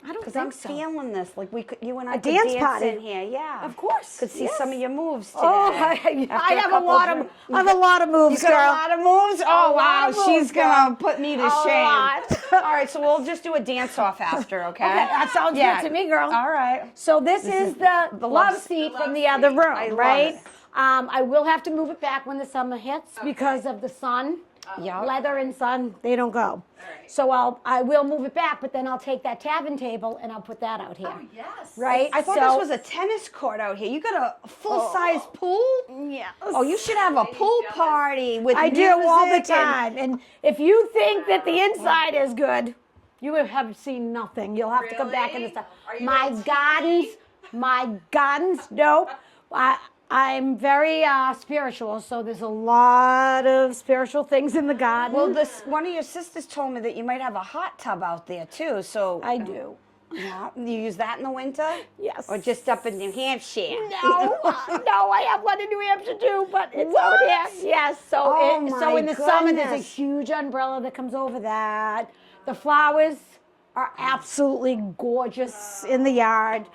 I don't Because think I'm so. feeling this. Like you and I A could dance dance party? in here. Yeah. Of course. Could see yes. some of your moves today. Oh, After I have a couple lot of, drinks. I have a lot of moves, You got girl. a lot of moves? Oh, lot wow. of moves, She's going girl. to put me to A shame. lot. All right, so we'll just do a dance off after, okay? Okay, that sounds good to me, girl. All right. So this is the love seat the from love the other seat. room, I love right? it. I will have to move it back when the summer hits because of the sun. Yeah. Leather and sun, they don't go. right. So I will move it back, but then I'll take that tavern table and I'll put that out here. Oh, yes. Right? I thought So- this was a tennis court out here. You got a full-size pool? Yes. Oh, you should have a pool party with I do all the music and- time. And if you think that the inside is good, you have seen nothing. You'll have to come back in the Really? sun. Are you My on TV? gardens, no. I'm very spiritual, so there's a lot of spiritual things in the garden. Well, one of your sisters told me that you might have a hot tub out there too. So I do. yeah, you use that in the winter? Yes. Or just up in New Hampshire? No, no, I have one in New Hampshire too, but it's out here. Yes, so Oh, so my in the summer there's a goodness. huge umbrella that comes over that. The flowers are absolutely gorgeous in the yard.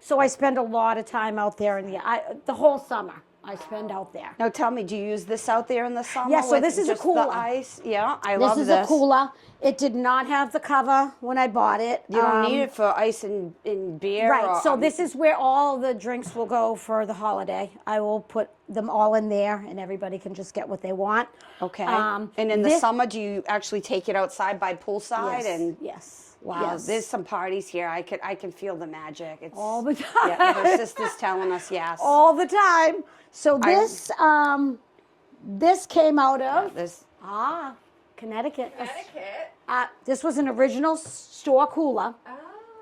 So I spend a lot of time out there the whole summer. I spend out there. Now tell me, do you use this out there in the summer? Yeah, so with this is a just cooler. The ice? Yeah, I love This this. is a cooler. It did not have the cover when I bought it. You don't need it for ice and beer? Right. Or, So this is where all the drinks will go for the holiday. I will put them all in there, and everybody can just get what they want. Okay. And in the summer, do you actually take it outside by poolside? Yes. And Yes. wow, Yes. there's some parties here. I can feel the magic. It's All the time. Yeah, her sister's telling us yes. All the time. So this came out of This. Connecticut. Connecticut. This was an original store cooler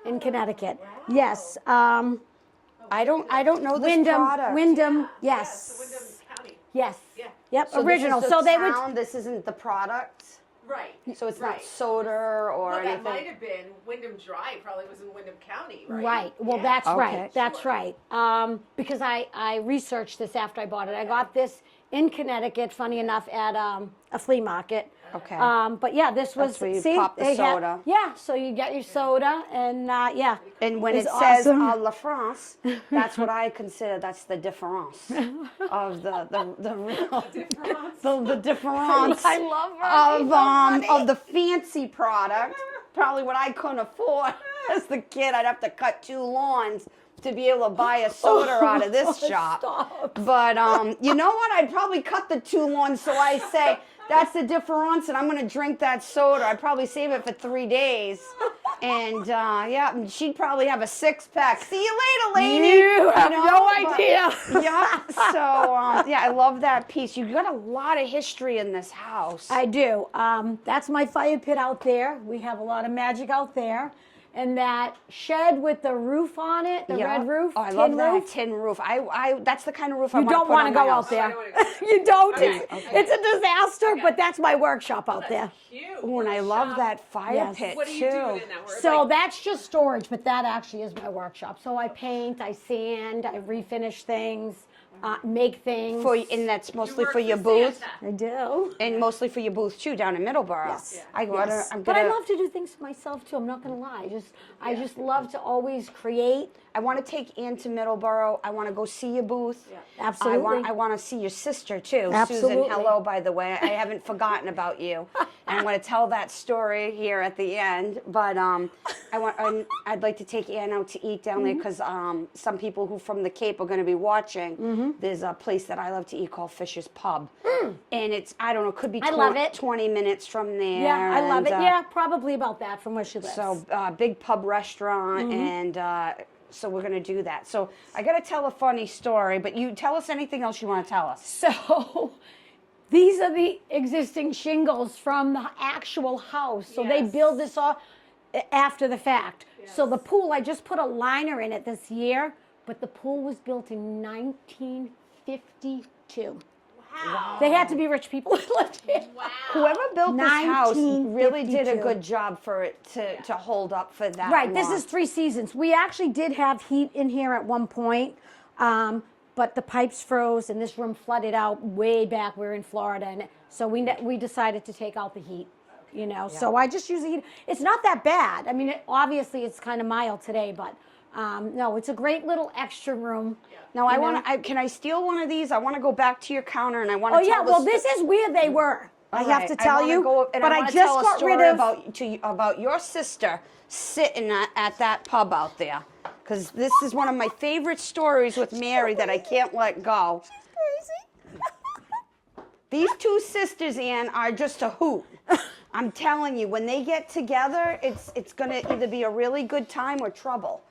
in Connecticut. Yes. I don't know this Wyndham. product. Wyndham. So Yes. Wyndham County. Yes. Yeah. Yep. So original. This is the So they would. town, This isn't the product. Right. So it's not Right. soda or Well, that anything. might have been Wyndham Drive. Probably was in Wyndham County, right? Right. Well, Yeah. that's Okay. right. That's Sure. right. Because I researched this after I bought it. I got this in Connecticut, funny enough, at a flea market. Okay. But yeah, this was That's where you see, pop the they had- soda. yeah. So you get your soda, and yeah. And when It's it says awesome. à la France, that's what I consider. That's the difference of the real the difference. I love her. She's so Of the fancy product. Probably what I couldn't afford as the kid. I'd have to cut 2 lawns to be able to buy a soda out of this shop. Stop. But you know what? I'd probably cut the 2 lawns, so I say that's the difference, and I'm going to drink that soda. I'd probably save it for 3 days. And yeah, and she'd probably have a 6-pack. See you later, lady. You have no but- idea. Yeah. So yeah, I love that piece. You've got a lot of history in this house. I do. That's my fire pit out there. We have a lot of magic out there. And that shed with the roof on it, the Yeah. red roof, Oh, I tin love that roof. tin roof. I that's the kind of roof I You want to don't put want on to my go house. out there. I don't wanna You don't. Okay, It's a disaster, but that's my workshop out there. Cute. Ooh, and I love that fire Yes. pit What are you too. doing in that? Where, So like, that's just storage, but that actually is my workshop. So I paint, I sand, I refinish things, make things. And that's mostly work for your booth. Santa. I do. And mostly for your booth too, down in Middleborough. Yes. I'm gonna, Yes. I'm But gonna, I love to do things for myself too. I'm not gonna lie. I just love to always create. I want to take Ann to Middleborough. I want to go see your booth. Yeah. Absolutely. I want to see your sister too. Absolutely. Susan, hello, by the way. I haven't forgotten about you. And I'm going to tell that story here at the end. But I'd like to take Ann out to eat down there because some people who from the Cape are going to be watching. There's a place that I love to eat called Fisher's Pub. And it's, I don't know, could be I love it. 20 minutes from there. Yeah, I love it. and, Yeah, probably about that from where she lives. So big pub restaurant, and so we're gonna do that. So I gotta tell a funny story, but you tell us anything else you want to tell us. So these are the existing shingles from the actual house. So they Yes. build this all after the fact. So the pool, I just put a liner in it this year, but the pool was built in 1952. wow. They had to be rich people who lived here. Wow. Whoever built this house really did a 1952. good job for it to hold up for that. Right, this long. is 3 seasons. We actually did have heat in here at one point, but the pipes froze and this room flooded out way back. We were in Florida, and so we decided to take out the heat. You know, so I just use the heat. It's not that bad. I mean, obviously it's kind of mild today, but no, it's a great little extra room. Now I You want know? to. Can I steal one of these? I want to go back to your counter and I want to. Oh yeah, well this is where they were. I have to tell you, but I wanna just tell a got story rid of. about your sister sitting at that pub out there. because this is one of my favorite stories with Mary that I can't let go. Crazy. These two sisters, Ann, are just a hoot. I'm telling you, when they get together, it's going to either be a really good time or trouble.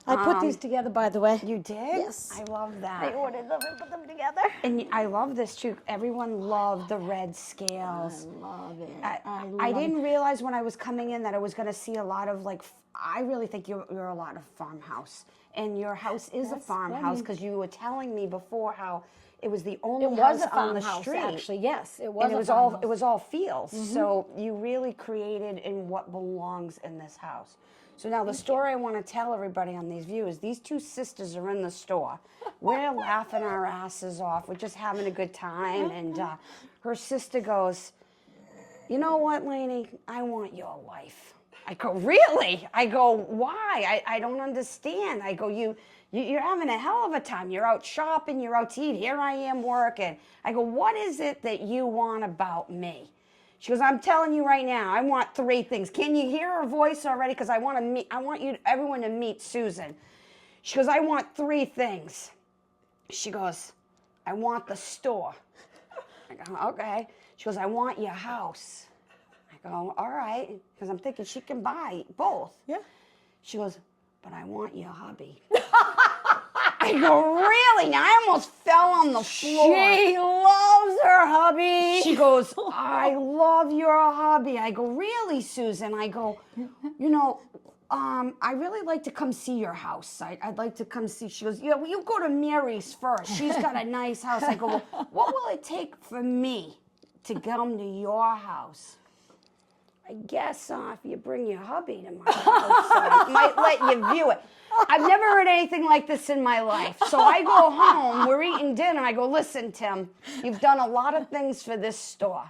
I put these together, by the way. You did? Yes. I love that. I ordered them and put them together. And I love this too. Everyone loved the red scales. I love it. I didn't realize when I was coming in that I was going to see a lot of I really think you're a lot of farmhouse. And your house is a farmhouse because you were telling me before how it was the only house on the street. Actually, yes, it was. And it was all fields. So you really created in what belongs in this house. So now the story I want to tell everybody on these views, these two sisters are in the store. We're laughing our asses off. We're just having a good time. And her sister goes, you know what, Lainey? I want your wife. I go, really? I go, why? I don't understand. I go, you're having a hell of a time. You're out shopping. You're out to eat. Here I am working. I go, what is it that you want about me? She goes, I'm telling you right now, I want 3 things. Can you hear her voice already? Because I want everyone to meet Susan. She goes, I want 3 things. She goes, I want the store. I go, okay. She goes, I want your house. I go, all right. Because I'm thinking she can buy both. Yeah. She goes, but I want your hubby. I go, really? Now I almost fell on the floor. She loves her hubby. She goes, I love your hubby. I go, really, Susan? I go, you know, I really like to come see your house. I'd like to come see. She goes, yeah, well, you go to Mary's first. She's got a nice house. I go, well, what will it take for me to come to your house? I guess if you bring your hubby to my house, I might let you view it. I've never heard anything like this in my life. So I go home, we're eating dinner, I go, listen, Tim, you've done a lot of things for this store,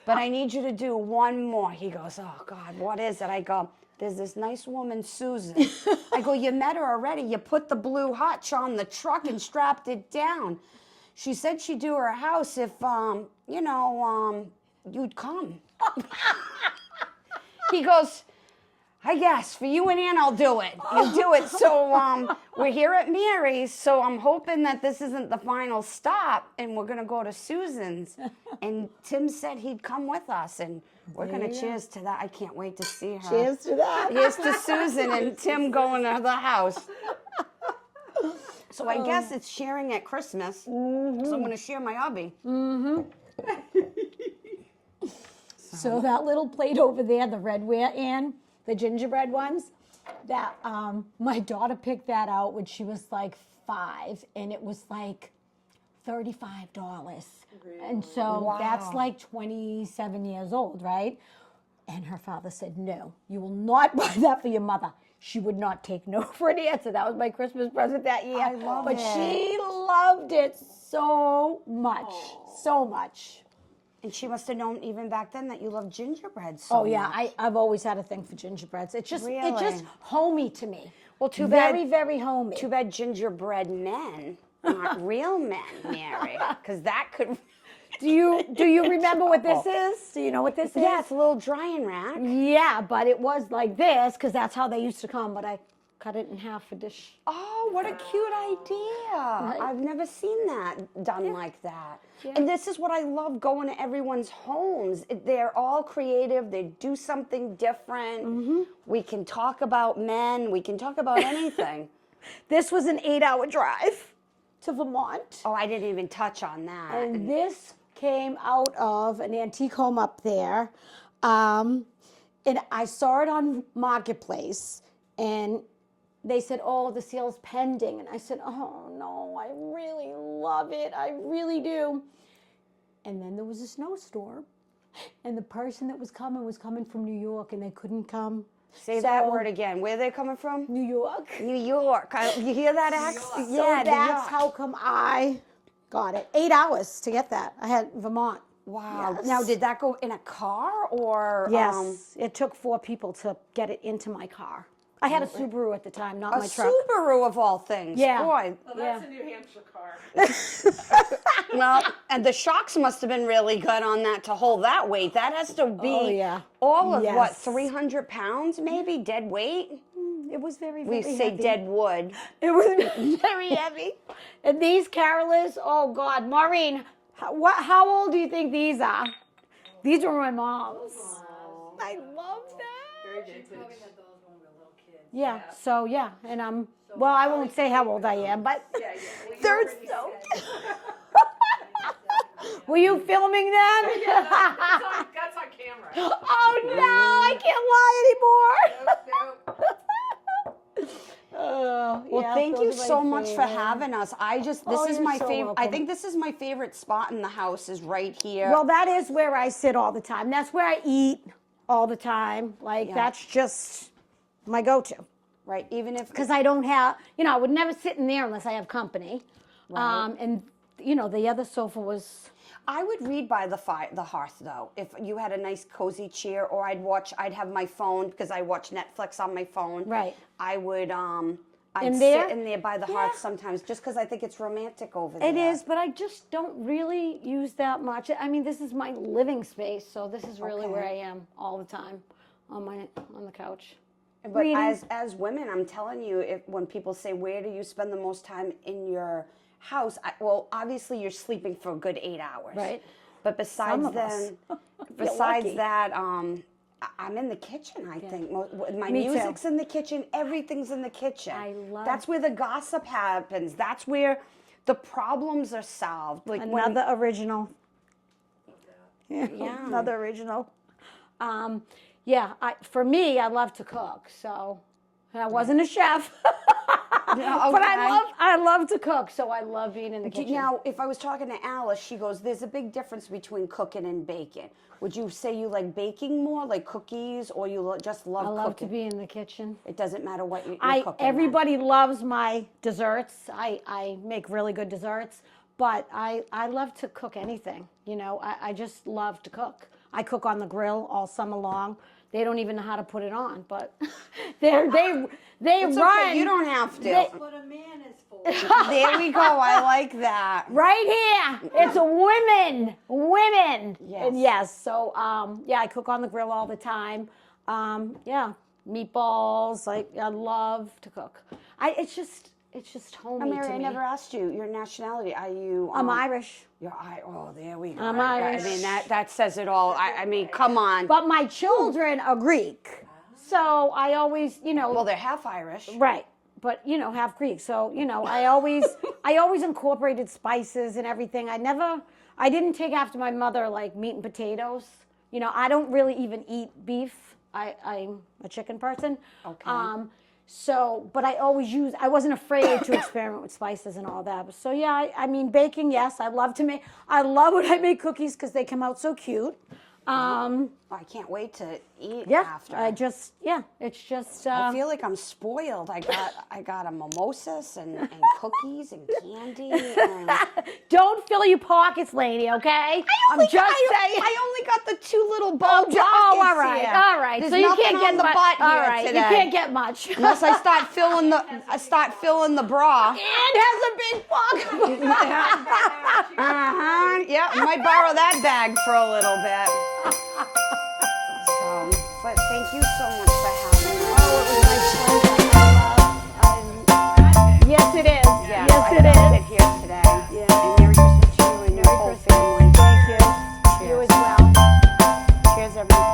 but I need you to do one more. He goes, oh, God, what is it? I go, there's this nice woman, Susan. I go, you met her already. You put the blue hutch on the truck and strapped it down. She said she'd do her house if, you'd come. He goes, I guess, for you and Ann, I'll do it. You do it. So we're here at Mary's, so I'm hoping that this isn't the final stop, and we're going to go to Susan's. And Tim said he'd come with us, and we're going to cheers to that. I can't wait to see her. Cheers to that. Here's to Susan and Tim going to the house. So I guess it's sharing at Christmas, so I'm going to share my hubby. So that little plate over there, the redware, Ann, the gingerbread ones, that my daughter picked that out when she was like 5, and it was like $35. Really? And so that's like 27 years old, right? And her father said, no, you will not buy that for your mother. She would not take no for an answer. That was my Christmas present that year. I love it. But she loved it so much, so much. And she must have known even back then that you love gingerbread so much. I've always had a thing for gingerbreads. It's just homey to me. Well, too bad. Very, very homey. Too bad gingerbread men aren't real men, Mary, because that could. Do you remember what this is? Do you know what this is? Yeah, it's a little drying rack. Yeah, but it was like this because that's how they used to come. But I cut it in half for dish. Oh, what a cute idea. Right? I've never seen that done like that. Yeah. And this is what I love going to everyone's homes. They're all creative. They do something different. We can talk about men. We can talk about anything. This was an 8-hour drive to Vermont. Oh, I didn't even touch on that. And this came out of an antique home up there. And I saw it on Marketplace. And they said, oh, the sale's pending. And I said, oh, no, I really love it. I really do. And then there was a snowstorm. And the person that was coming from New York, and they couldn't come. Say that word again. Where are they coming from? New York. New York. You hear that accent? So that's how come I got it. 8 hours to get that. I had Vermont. Wow. Yes. Now, did that go in a car or? Yes. It took 4 people to get it into my car. I had a Subaru at the time, not my truck. A Subaru of all things. Yeah. Boy. Well, that's a New Hampshire car. Well, and the shocks must have been really good on that to hold that weight. That has to be all of what, 300 pounds maybe, dead weight? It was very, We very say heavy. dead wood. It was very heavy. And these carolers, oh God, Maureen, how old do you think these are? These were my mom's. I love that. Very vintage. Yeah. So yeah, and well, I won't say how old I am, but they're so. Were you filming them? That's on camera. Oh no, I can't lie anymore. Well, thank you so much for having us. This is you're my so favorite. I welcome. think this is my favorite spot in the house is right here. Well, that is where I sit all the time. That's where I eat all the time. Like that's just my go-to. Right, even if Because I don't have, I would never sit in there unless I have company. Right. And the other sofa was. I would read by the hearth though. If you had a nice cozy chair, or I'd have my phone because I watch Netflix on my phone. Right. I would I'd In there? sit in there by the hearth sometimes just because I think it's romantic over there. It is, but I just don't really use that much. I mean, this is my living space, so this is really where I am all the time on the couch. But reading. as women, I'm telling you, when people say, where do you spend the most time in your house? Well, obviously you're sleeping for a good 8 hours. Right. But Some of us. besides lucky. that, I'm in the kitchen, I think. My Me too. music's in the kitchen. Everything's in the kitchen. That's where the gossip happens. That's where the problems are solved. Like Another original. Yeah. Another original. For me, I love to cook, so I wasn't a chef. But I love to cook, so I love being in the kitchen. Now, if I was talking to Alice, she goes, there's a big difference between cooking and baking. Would you say you like baking more, like cookies, or you just love cooking? I love to be in the kitchen. It doesn't matter what you're cooking. Everybody loves my desserts. I make really good desserts, but I love to cook anything. I just love to cook. I cook on the grill all summer long. They don't even know how to put it on, but they run. Okay, you don't have to. What a man is for. There we go. I like that. Right here, it's a women. Yes. And yes. So I cook on the grill all the time. Meatballs. I love to cook. It's just homey Mary, to I me. never asked you your nationality. Are you? I'm Irish. Oh, there we go. I'm Irish. I mean, that says it all. I mean, come on. But my children are Greek, so I always, Well, they're half Irish. right. But half Greek, so I always incorporated spices and everything. I didn't take after my mother like meat and potatoes. I don't really even eat beef. I'm a chicken person. Okay. But I wasn't afraid to experiment with spices and all that. So I mean, baking, yes, I love when I make cookies because they come out so cute. I can't wait to eat Yeah, after. it's just. I feel like I'm spoiled. I got a mimosas and cookies and candy. And Don't fill your pockets, lady. Okay. I'm just saying. I only got the 2 little bowl pockets all right, here. all right. There's So you nothing can't get on the much. butt All here right, today. you can't get much. Unless I start filling the bra. And has a big pocket. Yeah, might borrow that bag for a little bit. But thank you so much for having me. Yes, it is. Yeah, Yes, I it loved is. it here today. Yeah. And Merry Christmas to you and your whole family. Thank you. You as well. Cheers, everyone.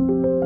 you.